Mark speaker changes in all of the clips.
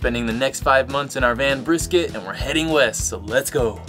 Speaker 1: spending the next 5 months in our van Brisket, and we're heading west, so let's go.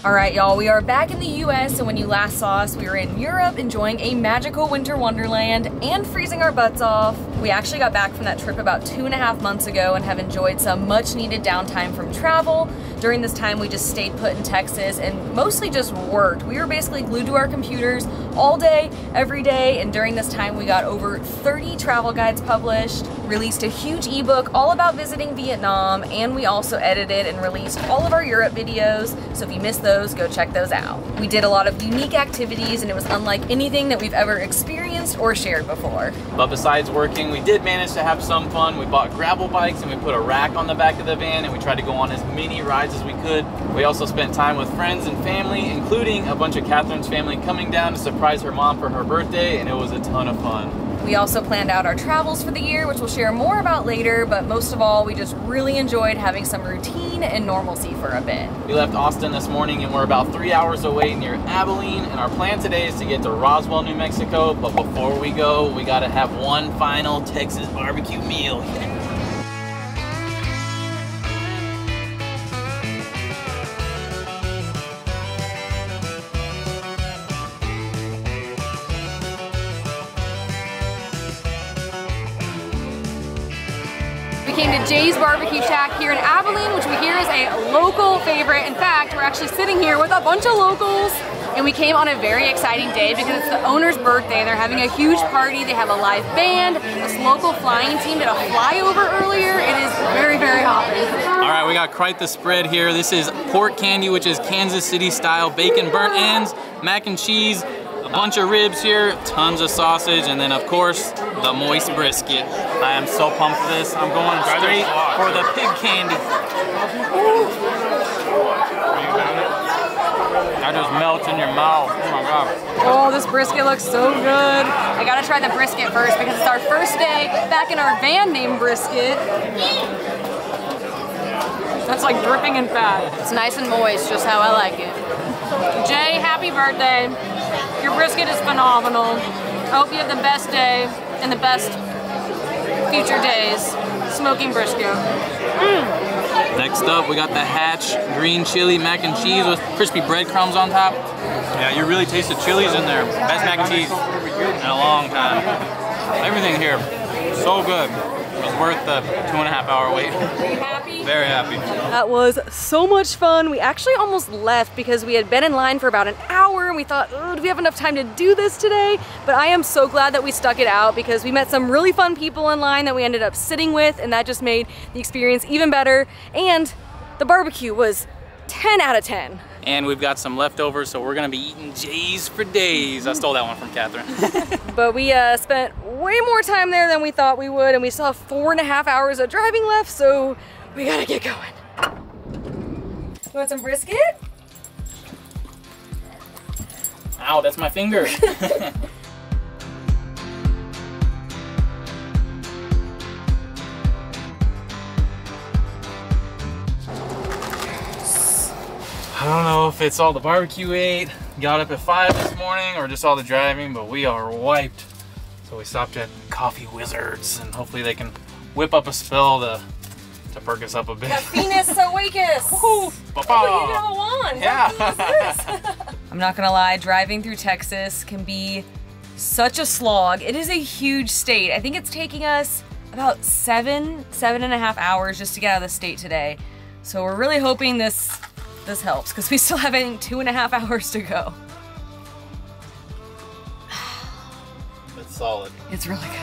Speaker 2: Alright y'all, we are back in the US, and when you last saw us, we were in Europe enjoying a magical winter wonderland and freezing our butts off. We actually got back from that trip about 2.5 months ago and have enjoyed some much needed downtime from travel. During this time we just stayed put in Texas and mostly just worked. We were basically glued to our computers all day, every day, and during this time we got over 30 travel guides published, released a huge ebook all about visiting Vietnam, and we also edited and released all of our Europe videos, so if you missed those, go check those out. We did a lot of unique activities and it was unlike anything that we've ever experienced or shared before.
Speaker 1: But besides working, we did manage to have some fun. We bought gravel bikes and we put a rack on the back of the van and we tried to go on as many rides as we could. We also spent time with friends and family, including a bunch of Kathryn's family coming down to surprise her mom for her birthday, and it was a ton of fun.
Speaker 2: We also planned out our travels for the year, which we'll share more about later, but most of all, we just really enjoyed having some routine and normalcy for a bit.
Speaker 1: We left Austin this morning and we're about 3 hours away near Abilene, and our plan today is to get to Roswell, New Mexico, but before we go, we gotta have one final Texas barbecue meal.
Speaker 2: We came to Jay's Barbecue Shack here in Abilene, which we hear is a local favorite. In fact, we're actually sitting here with a bunch of locals, and we came on a very exciting day because it's the owner's birthday. They're having a huge party. They have a live band. This local flying team did a flyover earlier. It is very, very hot.
Speaker 1: All right, we got quite the spread here. This is pork candy, which is Kansas City style, bacon burnt ends, mac and cheese, a bunch of ribs here, tons of sausage, and then of course, the moist brisket. I am so pumped for this. I'm going straight for the pig candy. That just melts in your mouth. Oh my God.
Speaker 2: Oh, this brisket looks so good. I gotta try the brisket first because it's our first day back in our van named Brisket. That's like dripping in fat. It's nice and moist, just how I like it. Jay, happy birthday. Your brisket is phenomenal. I hope you have the best day and the best future days smoking brisket.
Speaker 1: Next up, we got the Hatch green chili mac and cheese with crispy breadcrumbs on top. Yeah, you really taste the chilies in there. Best mac and cheese in a long time. Everything here, so good. It was worth the 2.5 hour wait.
Speaker 2: Are you happy?
Speaker 1: Very happy.
Speaker 2: That was so much fun. We actually almost left because we had been in line for about an hour and we thought, oh, do we have enough time to do this today? But I am so glad that we stuck it out because we met some really fun people in line that we ended up sitting with, and that just made the experience even better. And the barbecue was 10 out of 10.
Speaker 1: And we've got some leftovers, so we're gonna be eating Jay's for days. I stole that one from Kathryn.
Speaker 2: But we spent way more time there than we thought we would, and we still have 4.5 hours of driving left, so we gotta get going. You want some brisket?
Speaker 1: Ow, that's my finger. I don't know if it's all the barbecue we ate, got up at 5 this morning, or just all the driving, but we are wiped. So we stopped at Coffee Wizards, and hopefully they can whip up a spill to perk us up a bit.
Speaker 2: Caffeinus awakis!
Speaker 1: Oh,
Speaker 2: you know one!
Speaker 1: Yeah!
Speaker 2: I'm not gonna lie, driving through Texas can be such a slog. It is a huge state. I think it's taking us about 7.5 hours just to get out of the state today. So we're really hoping this helps, because we still have, I think, 2.5 hours to go.
Speaker 1: It's solid.
Speaker 2: It's really good.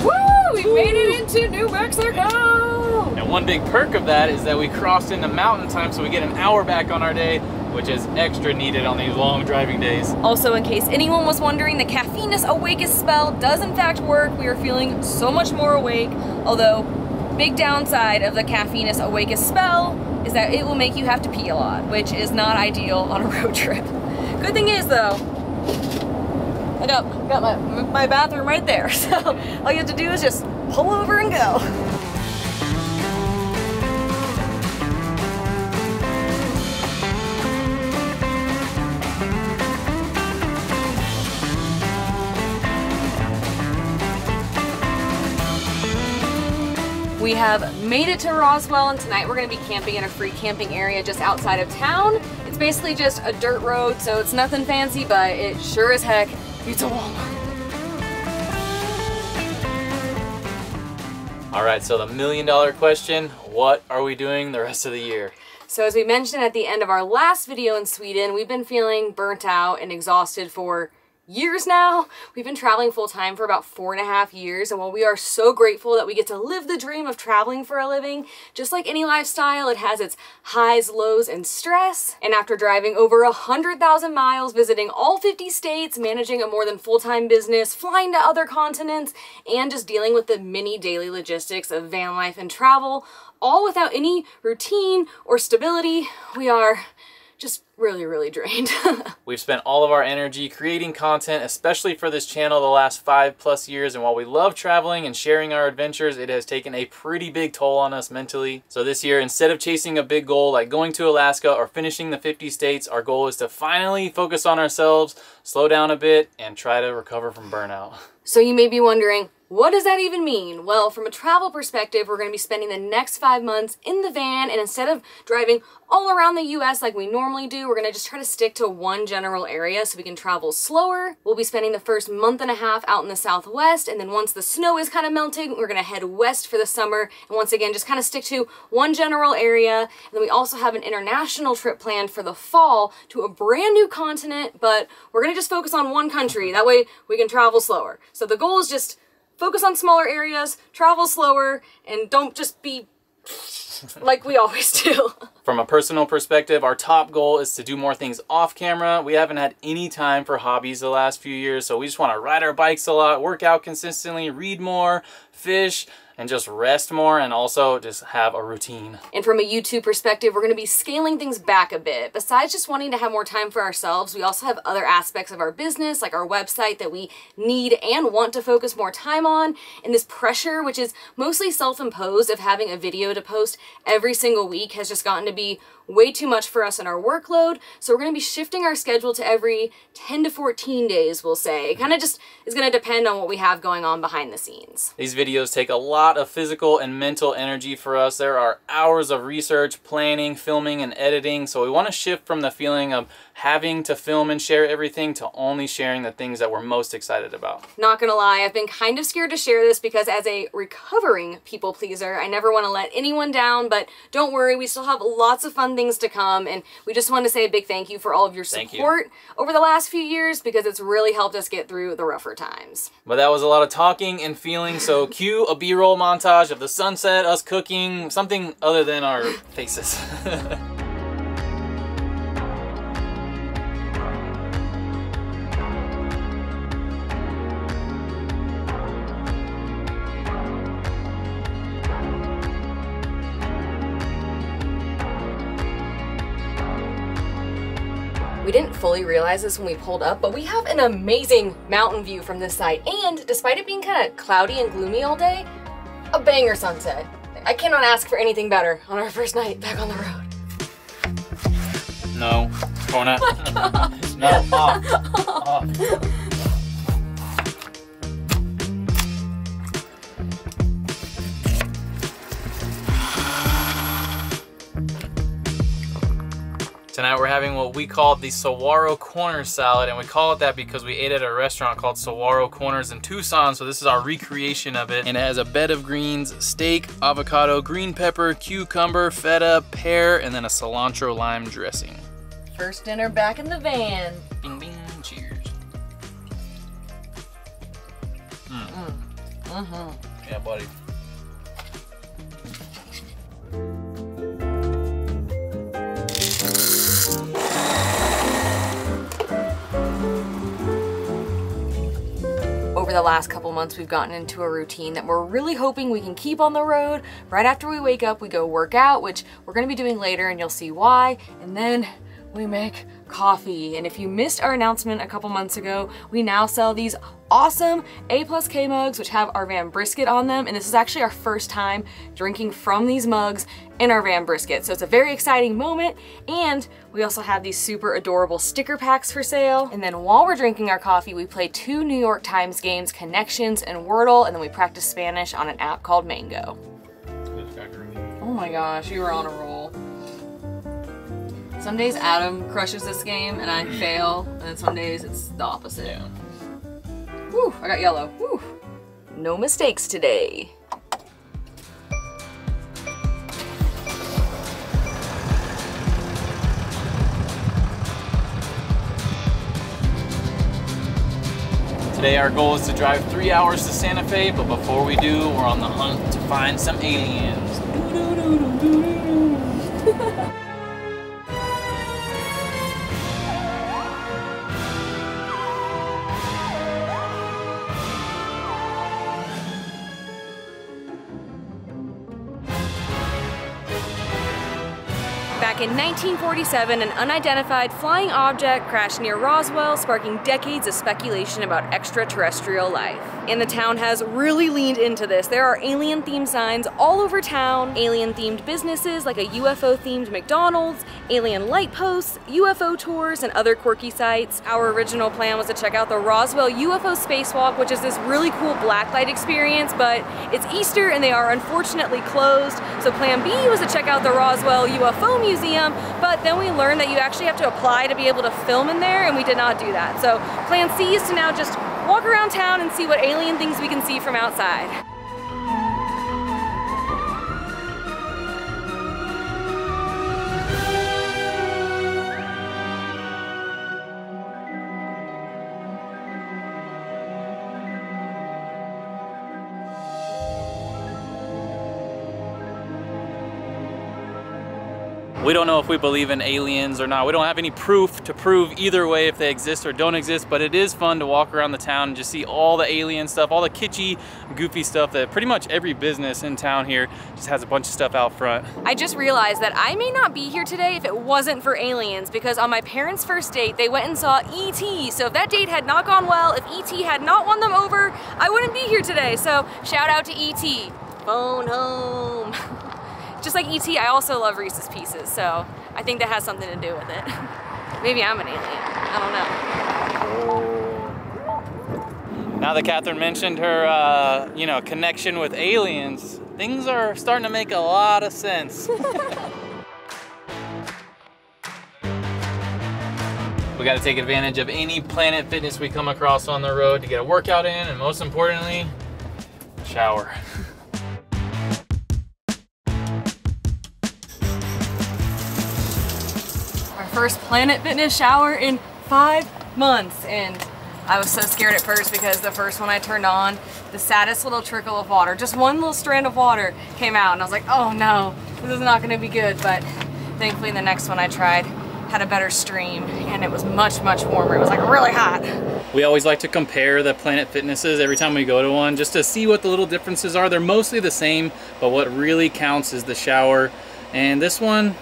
Speaker 2: Woo! We made it into New Mexico!
Speaker 1: And one big perk of that is that we crossed into mountain time, so we get an hour back on our day, which is extra needed on these long driving days.
Speaker 2: Also, in case anyone was wondering, the Caffeinus awakis spell does in fact work. We are feeling so much more awake, although big downside of the caffeinous awake spell is that it will make you have to pee a lot, which is not ideal on a road trip. Good thing is though, I got my bathroom right there, so all you have to do is just pull over and go. We have made it to Roswell, and tonight we're going to be camping in a free camping area just outside of town. It's basically just a dirt road, so it's nothing fancy, but it sure as heck beats a Walmart.
Speaker 1: All right, so the $1,000,000 question, what are we doing the rest of the year?
Speaker 2: So as we mentioned at the end of our last video in Sweden, we've been feeling burnt out and exhausted for years now. We've been traveling full time for about 4.5 years, and while we are so grateful that we get to live the dream of traveling for a living, just like any lifestyle, it has its highs, lows, and stress. And after driving over 100,000 miles, visiting all 50 states, managing a more than full-time business, flying to other continents, and just dealing with the many daily logistics of van life and travel, all without any routine or stability, we are just really drained.
Speaker 1: We've spent all of our energy creating content, especially for this channel, the last 5+ years, and while we love traveling and sharing our adventures, it has taken a pretty big toll on us mentally. So this year, instead of chasing a big goal like going to Alaska or finishing the 50 states, our goal is to finally focus on ourselves, slow down a bit, and try to recover from burnout.
Speaker 2: So you may be wondering, what does that even mean? Well, from a travel perspective, we're going to be spending the next 5 months in the van, and instead of driving all around the US like we normally do, we're going to just try to stick to one general area so we can travel slower. We'll be spending the first month and a half out in the Southwest, and then once the snow is kind of melting, we're going to head west for the summer, and once again, just kind of stick to one general area. And then we also have an international trip planned for the fall to a brand new continent, but we're going to just focus on one country. That way we can travel slower. So the goal is just focus on smaller areas, travel slower, and don't just be like we always do.
Speaker 1: From a personal perspective, our top goal is to do more things off camera. We haven't had any time for hobbies the last few years, so we just want to ride our bikes a lot, work out consistently, read more, fish, and just rest more, and also just have a routine.
Speaker 2: And from a YouTube perspective, we're going to be scaling things back a bit. Besides just wanting to have more time for ourselves, we also have other aspects of our business, like our website, that we need and want to focus more time on. And this pressure, which is mostly self-imposed, of having a video to post every single week has just gotten to be way too much for us in our workload. So we're going to be shifting our schedule to every 10 to 14 days, we'll say. It kind of just is going to depend on what we have going on behind the scenes.
Speaker 1: These videos take a lot of physical and mental energy for us. There are hours of research, planning, filming, and editing. So we want to shift from the feeling of having to film and share everything to only sharing the things that we're most excited about.
Speaker 2: Not gonna lie, I've been kind of scared to share this because as a recovering people pleaser, I never want to let anyone down, but don't worry, we still have lots of fun things to come, and we just want to say a big thank you for all of your support over the last few years, because it's really helped us get through the rougher times.
Speaker 1: But that was a lot of talking and feeling, so cue a B-roll montage of the sunset, us cooking, something other than our faces.
Speaker 2: We didn't fully realize this when we pulled up, but we have an amazing mountain view from this site, and despite it being kind of cloudy and gloomy all day, a banger sunset. I cannot ask for anything better on our first night back on the road.
Speaker 1: No, Kona.
Speaker 2: Oh
Speaker 1: no, off. Tonight we're having what we call the Saguaro Corner Salad, and we call it that because we ate at a restaurant called Saguaro Corners in Tucson, so this is our recreation of it. And it has a bed of greens, steak, avocado, green pepper, cucumber, feta, pear, and then a cilantro lime dressing.
Speaker 2: First dinner back in the van.
Speaker 1: Bing bing, cheers. Yeah, buddy.
Speaker 2: Over the the last couple months we've gotten into a routine that we're really hoping we can keep on the road. Right after we wake up, we go work out, which we're gonna be doing later and you'll see why. And then we make coffee. And if you missed our announcement a couple months ago, we now sell these awesome A+K mugs, which have our Van Brisket on them. And this is actually our first time drinking from these mugs in our Van Brisket. So it's a very exciting moment. And we also have these super adorable sticker packs for sale. And then while we're drinking our coffee, we play 2 New York Times games, Connections and Wordle. And then we practice Spanish on an app called Mango. Oh my gosh, you were on a roll. Some days Adam crushes this game and I fail, and then some days it's the opposite. Yeah. Whew, I got yellow. Whew. No mistakes today.
Speaker 1: Today our goal is to drive 3 hours to Santa Fe, but before we do, we're on the hunt to find some aliens.
Speaker 2: Back in 1947, an unidentified flying object crashed near Roswell, sparking decades of speculation about extraterrestrial life. And the town has really leaned into this. There are alien-themed signs all over town, alien-themed businesses like a UFO-themed McDonald's, alien light posts, UFO tours, and other quirky sites. Our original plan was to check out the Roswell UFO Spacewalk, which is this really cool blacklight experience, but it's Easter and they are unfortunately closed. So plan B was to check out the Roswell UFO Museum, but then we learned that you actually have to apply to be able to film in there, and we did not do that. So plan C is to now just walk around town and see what alien things we can see from outside.
Speaker 1: We don't know if we believe in aliens or not. We don't have any proof to prove either way if they exist or don't exist, but it is fun to walk around the town and just see all the alien stuff, all the kitschy, goofy stuff that pretty much every business in town here just has a bunch of stuff out front.
Speaker 2: I just realized that I may not be here today if it wasn't for aliens, because on my parents' first date, they went and saw E.T. So if that date had not gone well, if E.T. had not won them over, I wouldn't be here today. So shout out to E.T. Phone home. Just like E.T., I also love Reese's Pieces, so I think that has something to do with it. Maybe I'm an alien, I
Speaker 1: don't know. Now that Kathryn mentioned her, you know, connection with aliens, things are starting to make a lot of sense. We gotta take advantage of any Planet Fitness we come across on the road to get a workout in, and most importantly, shower.
Speaker 2: First Planet Fitness shower in 5 months, and I was so scared at first because the first one I turned on, the saddest little trickle of water, just one little strand of water came out, and I was like, oh no, this is not going to be good. But thankfully the next one I tried had a better stream, and it was much, much warmer. It was like really hot.
Speaker 1: We always like to compare the Planet Fitnesses every time we go to one, just to see what the little differences are. They're mostly the same, but what really counts is the shower. And this one,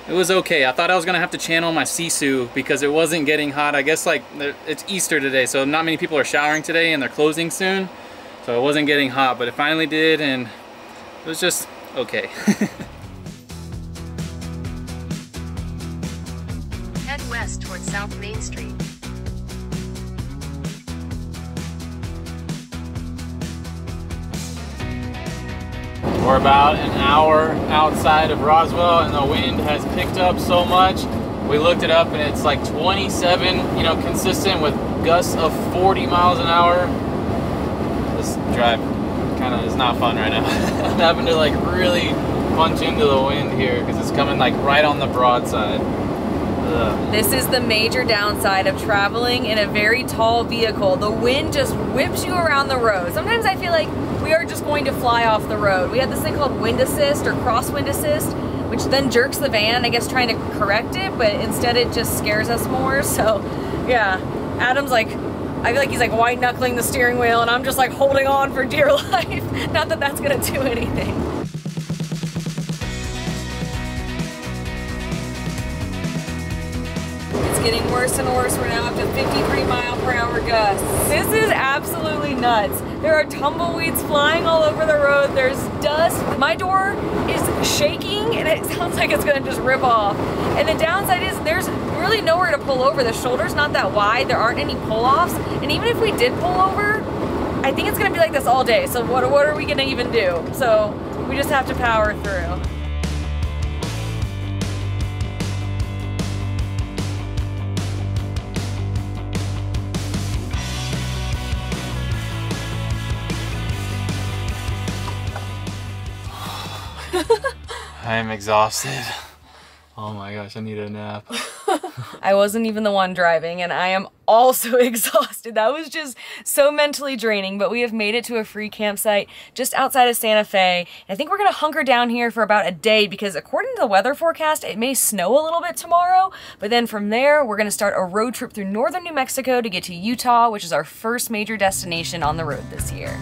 Speaker 1: it was okay. I thought I was gonna have to channel my sisu because it wasn't getting hot. I guess like it's Easter today, so not many people are showering today and they're closing soon. So it wasn't getting hot, but it finally did, and it was just okay.
Speaker 3: Head west towards South Main Street.
Speaker 1: We're about an hour outside of Roswell, and the wind has picked up so much. We looked it up and it's like 27, you know, consistent with gusts of 40 miles an hour. This drive kind of is not fun right now. I'm having to like really punch into the wind here because it's coming like right on the broadside. Ugh.
Speaker 2: This is the major downside of traveling in a very tall vehicle. The wind just whips you around the road. Sometimes I feel like we are just going to fly off the road. We have this thing called wind assist or crosswind assist, which then jerks the van, I guess trying to correct it, but instead it just scares us more. So yeah, Adam's like I feel like he's like white knuckling the steering wheel and I'm just like holding on for dear life. Not that that's gonna do anything. It's getting worse and worse. We're now up to 53-mile-per-hour gusts. This is absolutely nuts. There are tumbleweeds flying all over the road. There's dust. My door is shaking and it sounds like it's gonna just rip off. And the downside is there's really nowhere to pull over. The shoulder's not that wide. There aren't any pull-offs. And even if we did pull over, I think it's gonna be like this all day. So what are we gonna even do? So we just have to power through.
Speaker 1: I am exhausted. Oh my gosh, I need a nap.
Speaker 2: I wasn't even the one driving and I am also exhausted. That was just so mentally draining, but we have made it to a free campsite just outside of Santa Fe. I think we're gonna hunker down here for about a day because according to the weather forecast, it may snow a little bit tomorrow, but then from there, we're gonna start a road trip through northern New Mexico to get to Utah, which is our first major destination on the road this year.